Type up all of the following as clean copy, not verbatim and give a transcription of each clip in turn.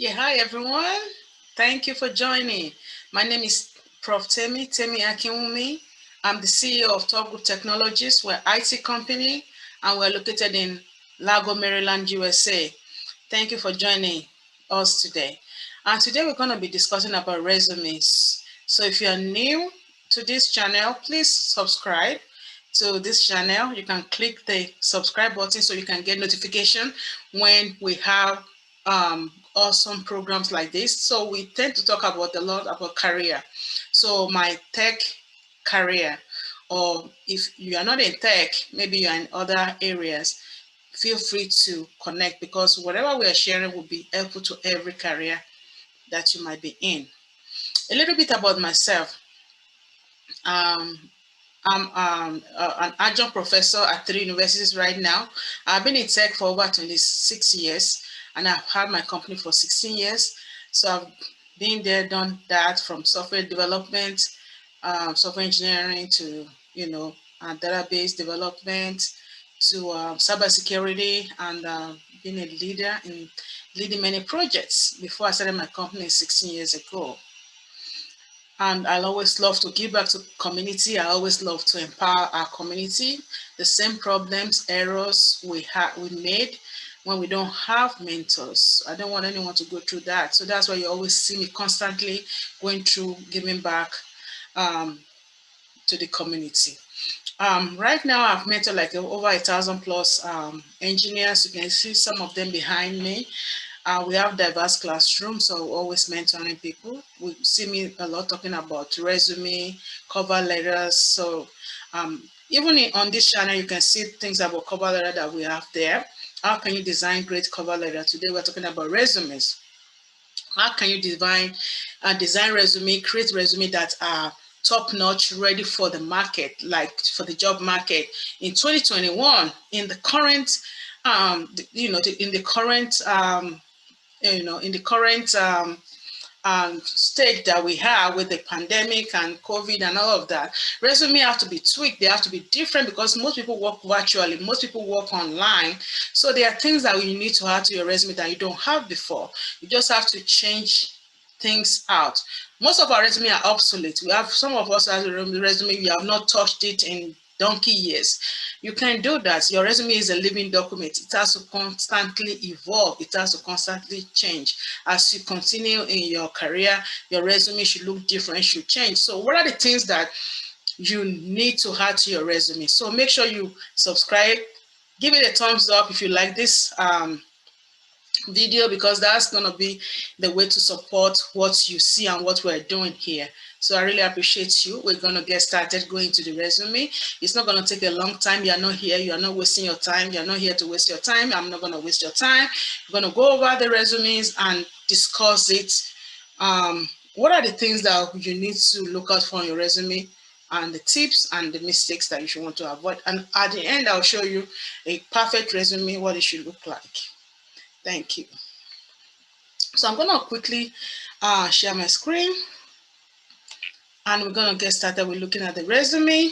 Yeah, hi everyone. Thank you for joining. My name is Prof Temi Akinwumi. I'm the CEO of Top Group Technologies. We're an IT company and we're located in Lago, Maryland, USA. Thank you for joining us today. And today we're going to be discussing about resumes. So if you're new to this channel, please subscribe to this channel. You can click the subscribe button so you can get notification when we have awesome programs like this. So we tend to talk about a lot about career. So my tech career, or if you are not in tech, maybe you're in other areas, feel free to connect because whatever we are sharing will be helpful to every career that you might be in. A little bit about myself. Um, I'm an adjunct professor at 3 universities right now. I've been in tech for over 26 years and I've had my company for 16 years. So I've been there, done that from software development, software engineering to, database development to cybersecurity and being a leader in leading many projects before I started my company 16 years ago. And I always love to give back to community. I always love to empower our community. The same problems, errors we made when we don't have mentors. I don't want anyone to go through that. So that's why you always see me constantly going through giving back to the community. Right now, I've mentored like over 1,000 plus engineers. You can see some of them behind me. We have diverse classrooms, so always mentoring people. We see me a lot talking about resume, cover letters. So even on this channel, you can see things about cover letter that we have there. How can you design great cover letter? Today, we're talking about resumes. How can you design resume, create resume that are top-notch, ready for the market, like for the job market in 2021, in the current, in the current stage that we have with the pandemic and COVID and all of that. Resume have to be tweaked. They have to be different because most people work virtually. Most people work online. So there are things that you need to add to your resume that you don't have before. You just have to change things out. Most of our resume are obsolete. We have some of us have a resume, we have not touched it in donkey years. You can do that. Your resume is a living document. It has to constantly evolve. It has to constantly change. As you continue in your career, your resume should look different, should change. So what are the things that you need to add to your resume? So make sure you subscribe, give it a thumbs up if you like this video, because that's going to be the way to support what you see and what we're doing here. So I really appreciate you. We're going to get started going to the resume. It's not going to take a long time. You're not here. You're not wasting your time. You're not here to waste your time. I'm not going to waste your time. We're going to go over the resumes and discuss it. What are the things that you need to look out for in your resume, and the tips and the mistakes that you should want to avoid. And at the end, I'll show you a perfect resume, what it should look like. Thank you. So I'm going to quickly share my screen and we're going to get started with looking at the resume.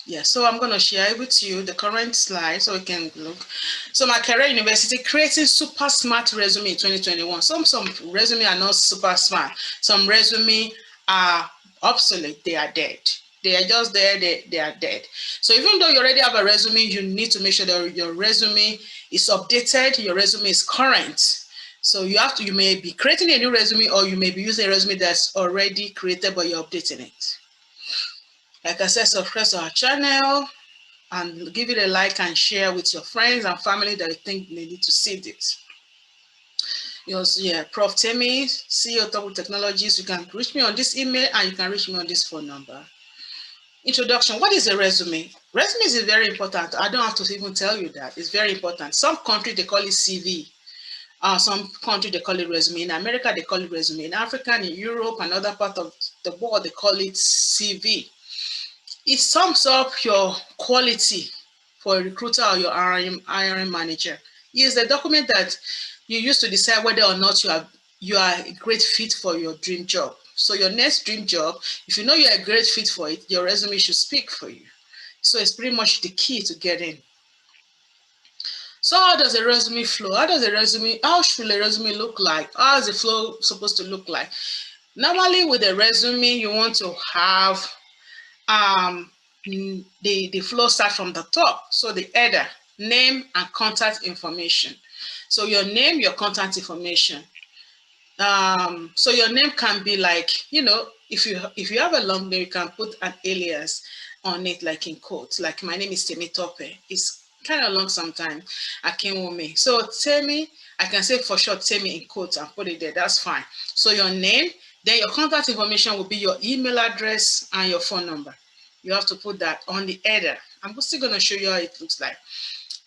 Yeah, so I'm going to share with you the current slide so we can look. So my career university, creating super smart resume in 2021. Some resume are not super smart. Some resume are obsolete. They are dead. They are just there, they are dead. So even though you already have a resume, you need to make sure that your resume is updated, your resume is current. So you may be creating a new resume, or you may be using a resume that's already created, but you're updating it. Like I said, subscribe to our channel and give it a like and share with your friends and family that you think they need to see this. Yeah, Prof Temi, CEO of Top Group Technologies. You can reach me on this email and you can reach me on this phone number. Introduction. What is a resume? Resume is very important. I don't have to even tell you that. It's very important. Some countries, they call it CV. Some countries, they call it resume. In America, they call it resume. In Africa, in Europe, and other parts of the world, they call it CV. It sums up your quality for a recruiter or your hiring manager. It is a document that you use to decide whether or not you are a great fit for your dream job. So your next dream job, if you know you're a great fit for it, your resume should speak for you. So it's pretty much the key to get in. So how does a resume flow? How should a resume look like? How is the flow supposed to look like? Normally with a resume, you want to have the flow start from the top. So the header, name and contact information. So your name, your contact information. So your name can be like, if you have a long name, you can put an alias on it, like in quotes. Like my name is Temi Tope. It's kind of long sometimes. Akinwumi. So Temi, I can say for short Temi in quotes and put it there. That's fine. So your name, then your contact information will be your email address and your phone number. You have to put that on the header. I'm still going to show you how it looks like.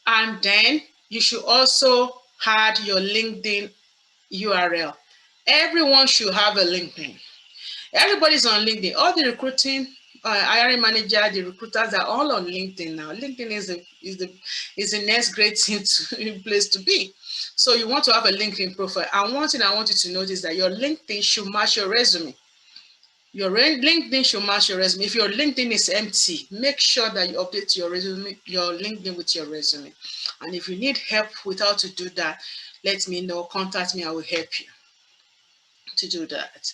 And then you should also add your LinkedIn URL. Everyone should have a LinkedIn. Everybody's on LinkedIn. All the recruiting, hiring manager, the recruiters are all on LinkedIn now. LinkedIn is the next great place to be. So you want to have a LinkedIn profile. And one thing I want you to notice that your LinkedIn should match your resume. Your LinkedIn should match your resume. If your LinkedIn is empty, make sure that you update your resume, your LinkedIn with your resume. And if you need help with how to do that, let me know. Contact me. I will help you to do that.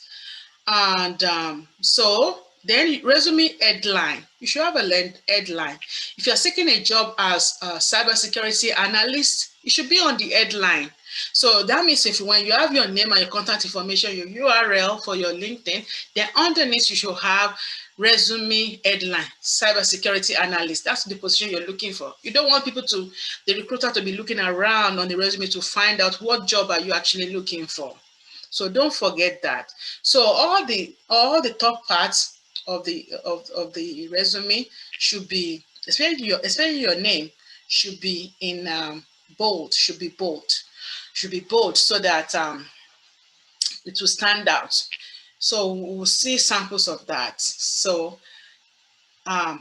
And so then resume headline. You should have a headline. If you're seeking a job as a cybersecurity analyst, it should be on the headline. So that means when you have your name and your contact information, your URL for your LinkedIn, then underneath you should have resume headline, cybersecurity analyst. That's the position you're looking for. You don't want the recruiter to be looking around on the resume to find out what job are you actually looking for. So don't forget that. So all the top parts of the resume should be, especially your name, should be in bold, should be bold so that it will stand out. So we'll see samples of that. So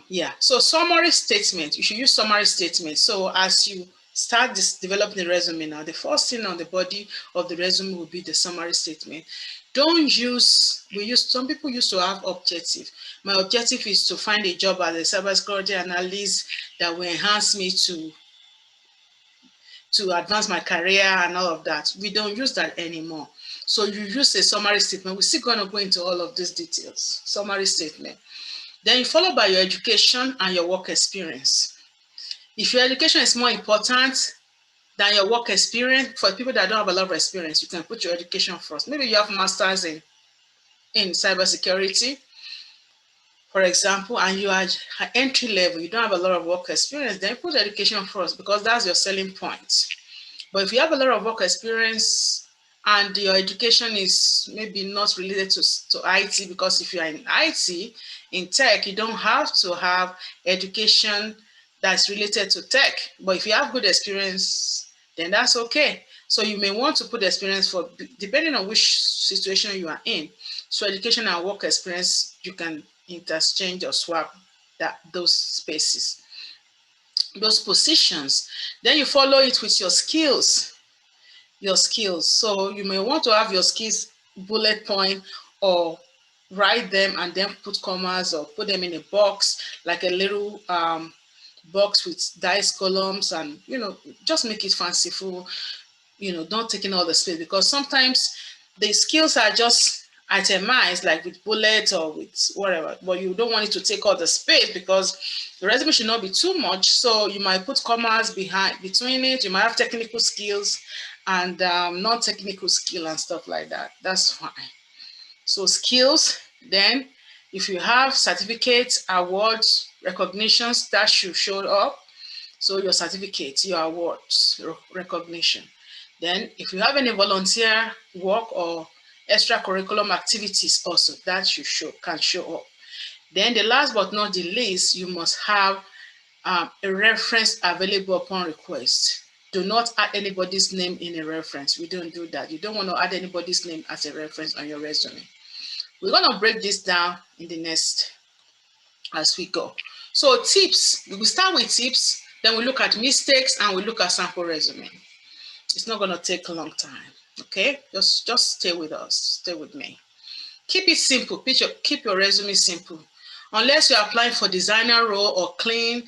yeah, so summary statement, you should use summary statement. So as you start developing the resume now, the first thing on the body of the resume will be the summary statement. Some people used to have objective. My objective is to find a job as a cybersecurity analyst that will enhance me to advance my career and all of that. We don't use that anymore. So you use a summary statement. We're still going to go into all of these details. Summary statement. Then you follow by your education and your work experience. If your education is more important than your work experience, for people that don't have a lot of experience, you can put your education first. Maybe you have masters in cybersecurity, for example, and you are entry level, you don't have a lot of work experience, then put education first because that's your selling point. But if you have a lot of work experience and your education is maybe not related to IT, because if you are in IT, in tech, you don't have to have education that's related to tech. But if you have good experience, then that's okay. So you may want to put experience for, depending on which situation you are in. So education and work experience, you can interchange or swap those spaces, those positions. Then you follow it with your skills. So you may want to have your skills bullet point or write them and then put commas or put them in a box, like a little box with dice columns, and just make it fanciful. Don't take in all the space, because sometimes the skills are just itemized, like with bullets or with whatever, but you don't want it to take all the space because the resume should not be too much. So you might put commas between it. You might have technical skills and non-technical skill and stuff like that. That's fine. So skills, then if you have certificates, awards, recognitions, that should show up. So your certificates, your awards, recognition. Then if you have any volunteer work or extracurriculum activities also, that can show up. Then the last but not the least, you must have a reference available upon request. Do not add anybody's name in a reference. We don't do that. You don't want to add anybody's name as a reference on your resume. We're going to break this down in the next as we go. So tips, we will start with tips, then we look at mistakes, and we look at sample resume. It's not going to take a long time. Okay, just stay with us. Stay with me. Keep it simple. Keep your resume simple. Unless you're applying for designer role or clean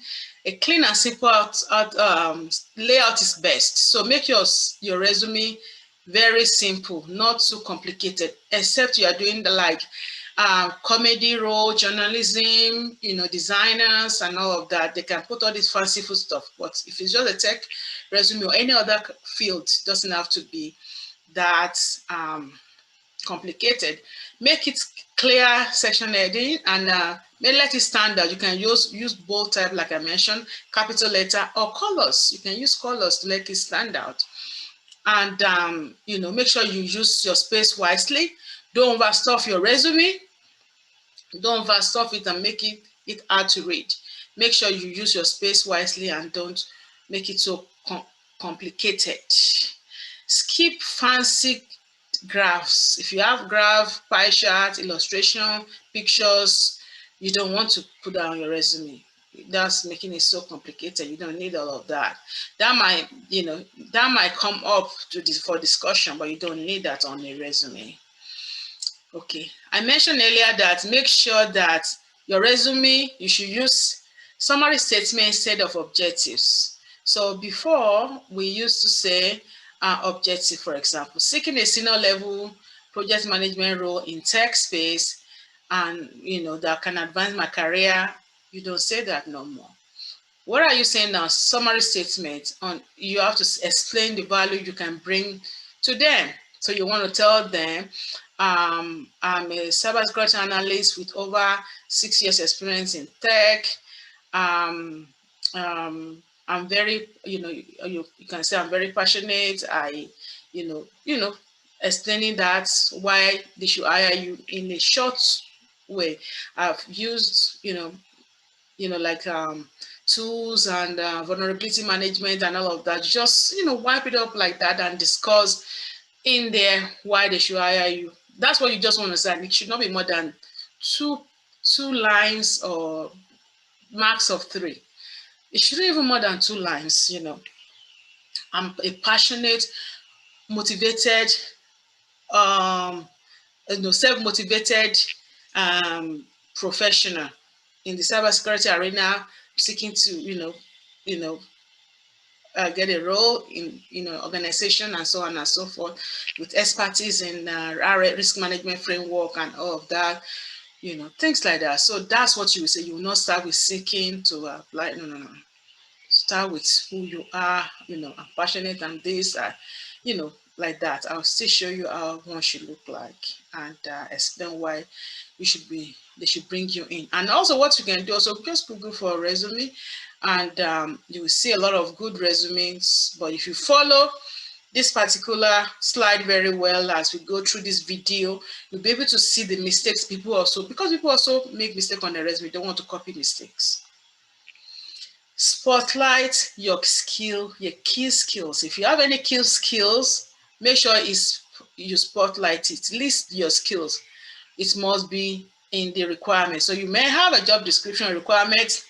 A clean and simple layout is best. So make your resume very simple, not too complicated, except you are doing the like comedy role, journalism, designers and all of that. They can put all this fanciful stuff. But if it's just a tech resume or any other field, it doesn't have to be that complicated. Make it clear section heading and let it stand out. You can use bold type like I mentioned, capital letter or colors. You can use colors to make it stand out. And make sure you use your space wisely. Don't overstuff your resume. Don't overstuff it and make it hard to read. Make sure you use your space wisely and don't make it so complicated. Skip fancy graphs. If you have graph, pie chart, illustration, pictures, you don't want to put that on your resume. That's making it so complicated. You don't need all of that. That might come up for discussion, but you don't need that on a resume. Okay, I mentioned earlier that make sure that your resume, you should use summary statement instead of objectives. So before, we used to say objective, for example, seeking a senior level project management role in tech space and that can advance my career. You don't say that no more. What are you saying now? Summary statement. You have to explain the value you can bring to them. So you want to tell them, I'm a cybersecurity analyst with over 6 years experience in tech. I'm very, you can say I'm very passionate. Explaining that why they should hire you in a short way. I've used, like tools and vulnerability management and all of that. Just, wipe it up like that and discuss in there why they should hire you. That's what you just want to say. It should not be more than two lines or max of 3. It shouldn't even more than 2 lines. I'm a passionate, motivated, self-motivated professional in the cybersecurity arena, seeking to get a role in organization and so on and so forth, with expertise in risk management framework and all of that, things like that. So that's what you will say. You will not start with seeking to apply. No. Start with who you are. I'm passionate and this, like that. I'll still show you how one should look like and explain why they should bring you in. And also what you can do, also just Google for a resume and you will see a lot of good resumes. But if you follow this particular slide very well as we go through this video, you'll be able to see the mistakes people also, because people also make mistakes on their resume, don't want to copy mistakes. Spotlight your key skills. If you have any key skills, make sure you spotlight it. List your skills. It must be in the requirement. So you may have a job description requirement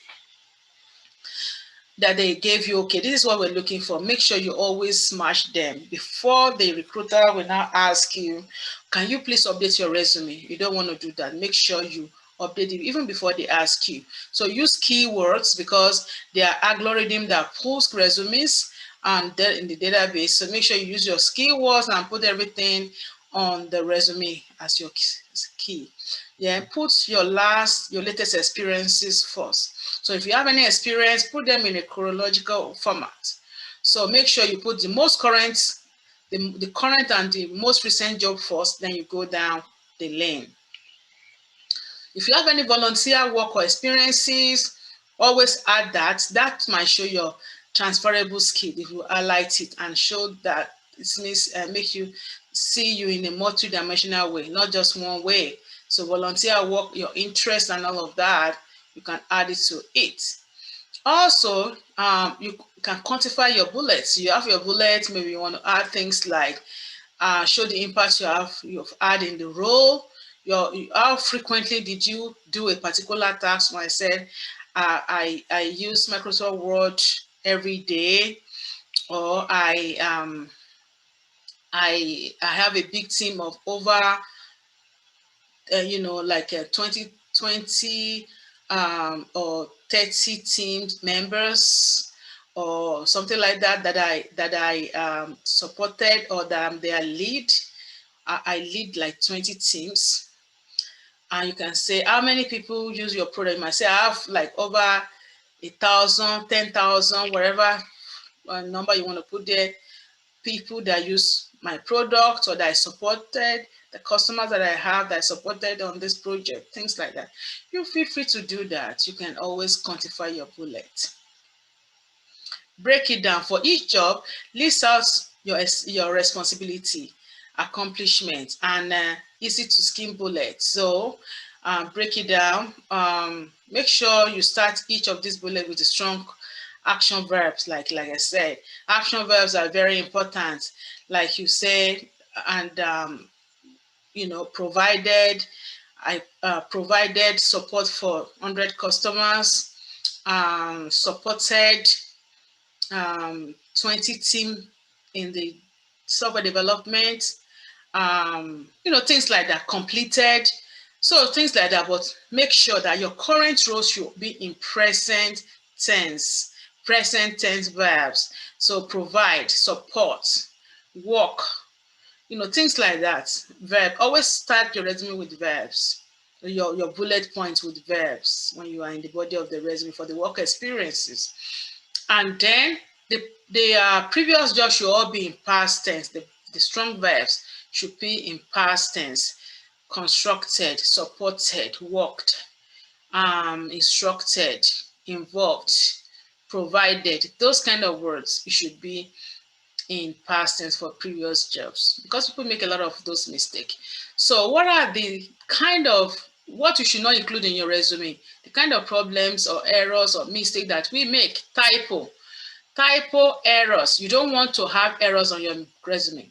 that they gave you. Okay, this is what we're looking for. Make sure you always smash them before the recruiter will now ask you, can you please update your resume? You don't want to do that. Make sure you update it even before they ask you. So use keywords, because they are algorithm that pulls resumes and they're in the database. So make sure you use your keywords and put everything on the resume as your key. Yeah, put your latest experiences first. So if you have any experience, put them in a chronological format. So make sure you put the most current, the current and the most recent job first, then you go down the lane. If you have any volunteer work or experiences, always add that. That might show your transferable skill if you highlight it and show that. It means make you see you in a multi-dimensional way, not just one way. So volunteer work, your interest and all of that, you can add it to it. Also, you can quantify your bullets. You have your bullets, maybe you want to add things like show the impact you've had in the role. How frequently did you do a particular task? When I said I use Microsoft Word every day, or I have a big team of over 20 or 30 team members or something like that I supported, or that I'm their lead. I lead like 20 teams. And you can say how many people use your product. You might say I have like over 1,000, 10,000, whatever number you want to put there, people that use my product or that I supported, the customers that I have that I supported on this project, things like that. You feel free to do that. You can always quantify your bullet. Break it down for each job. List out your responsibility, accomplishment, and easy to skim bullet. So break it down. Make sure you start each of these bullet with a strong action verbs. Like I said, action verbs are very important. Like you say, and provided I provided support for 100 customers, supported 20 team in the software development, things like that, completed. So things like that, but make sure that your current role should be in present tense verbs. So provide, support, work, things like that. Verb. Always start your resume with verbs. Your bullet points with verbs when you are in the body of the resume for the work experiences. And then the previous job should all be in past tense. The strong verbs should be in past tense. Constructed, supported, worked, instructed, involved, provided. Those kind of words, it should be in past tense for previous jobs, because people make a lot of those mistakes. So what are the what you should not include in your resume? The kind of problems or errors or mistakes that we make. Typo errors. You don't want to have errors on your resume.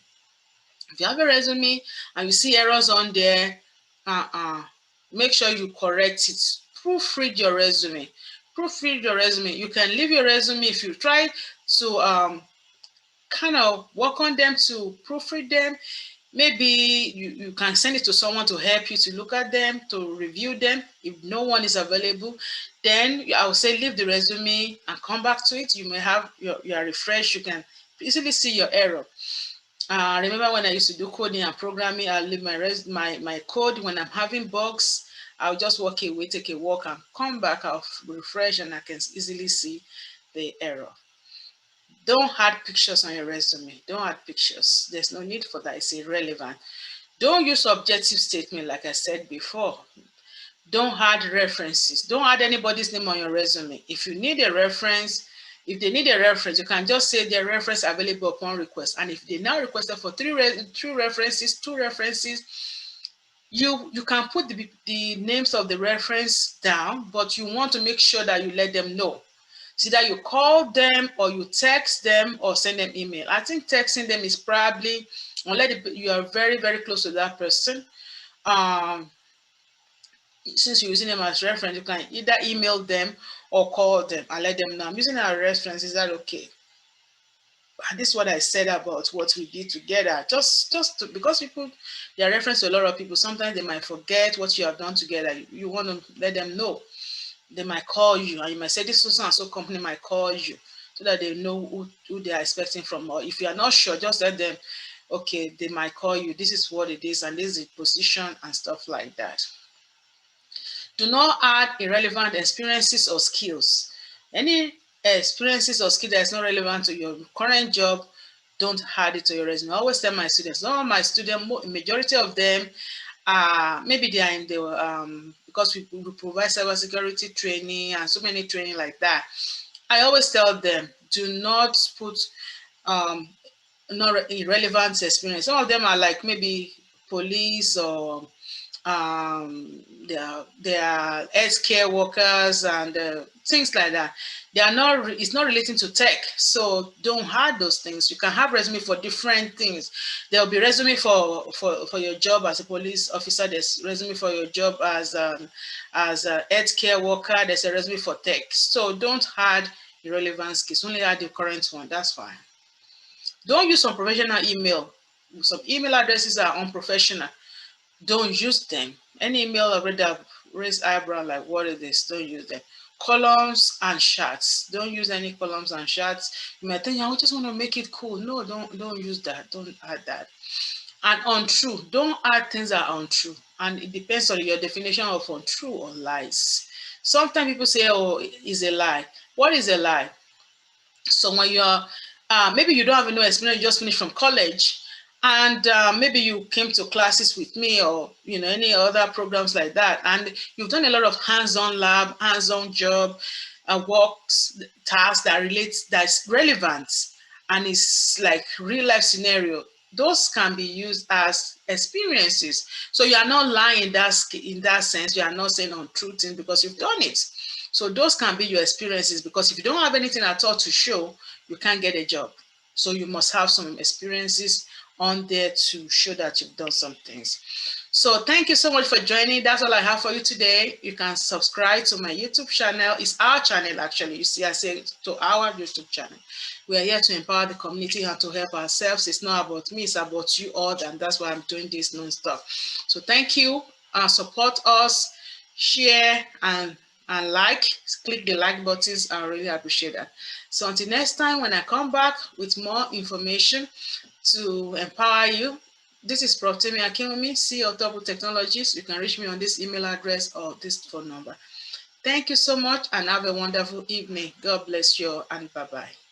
If you have a resume and you see errors on there, make sure you correct it. Proofread your resume. Proofread your resume. You can leave your resume if you try to kind of work on them, to proofread them. Maybe you can send it to someone to help you to look at them, to review them. If no one is available, then I would say leave the resume and come back to it. You may have you are refreshed. You can easily see your error. Remember when I used to do coding and programming, I'll leave my code. When I'm having bugs, I'll just walk away, take a walk, and come back. I'll refresh, and I can easily see the error. Don't add pictures on your resume. Don't add pictures. There's no need for that. It's irrelevant. Don't use objective statement like I said before. Don't add references. Don't add anybody's name on your resume. If you need a reference, if they need a reference, you can just say their reference available upon request. And if they now requested for two references, you can put the names of the reference down, but you want to make sure that you let them know. It's either you call them or you text them or send them email. I think texting them is probably, unless you are very, very close to that person. Since you're using them as reference, you can either email them or call them and let them know, I'm using our reference, is that okay? And this is what I said about what we did together. Because people, they are reference to a lot of people, sometimes they might forget what you have done together. You want to let them know. They might call you, and you might say this so and so company might call you, so that they know who they are expecting from. Or if you are not sure, just let them, okay, they might call you, this is what it is, and this is the position and stuff like that. Do not add irrelevant experiences or skills. Any experiences or skill that is not relevant to your current job, don't add it to your resume. I always tell my students, some of my students, majority of them, maybe they are in the, because we provide cybersecurity training and so many training like that. I always tell them, do not put not irrelevant experience. Some of them are like maybe police or they are healthcare workers and things like that. They are not. It's not relating to tech, so don't add those things. You can have resume for different things. There will be resume for your job as a police officer. There's resume for your job as a healthcare worker. There's a resume for tech. So don't add irrelevant skills. Only add the current one. That's fine. Don't use unprofessional email. Some email addresses are unprofessional. Don't use them. Any email already raise eyebrow like, what is this? Don't use them. Columns and charts. Don't use any columns and charts. You might think, I just want to make it cool. No, don't use that. Don't add that. And untrue. Don't add things that are untrue. And it depends on your definition of untrue or lies. Sometimes people say, oh, it's a lie. What is a lie? So when you're, maybe you don't have no experience, you just finished from college, and maybe you came to classes with me, or any other programs like that, and you've done a lot of hands-on lab, hands-on job, works, tasks that relates, that's relevant, and it's like real life scenario. Those can be used as experiences. So you are not lying in that sense. You are not saying untrue things because you've done it. So those can be your experiences, because if you don't have anything at all to show, you can't get a job. So you must have some experiences on there to show that you've done some things. So thank you so much for joining. That's all I have for you today. You can subscribe to my YouTube channel. It's our channel, actually. You see, I say to our YouTube channel. We are here to empower the community and to help ourselves. It's not about me, it's about you all, and that's why I'm doing this non-stop. So thank you. Support us, share, and like. Click the like buttons. I really appreciate that. So until next time, when I come back with more information to empower you, this is Prof Temi Akinwumi, CEO of Double Technologies. You can reach me on this email address or this phone number. Thank you so much and have a wonderful evening. God bless you and bye-bye.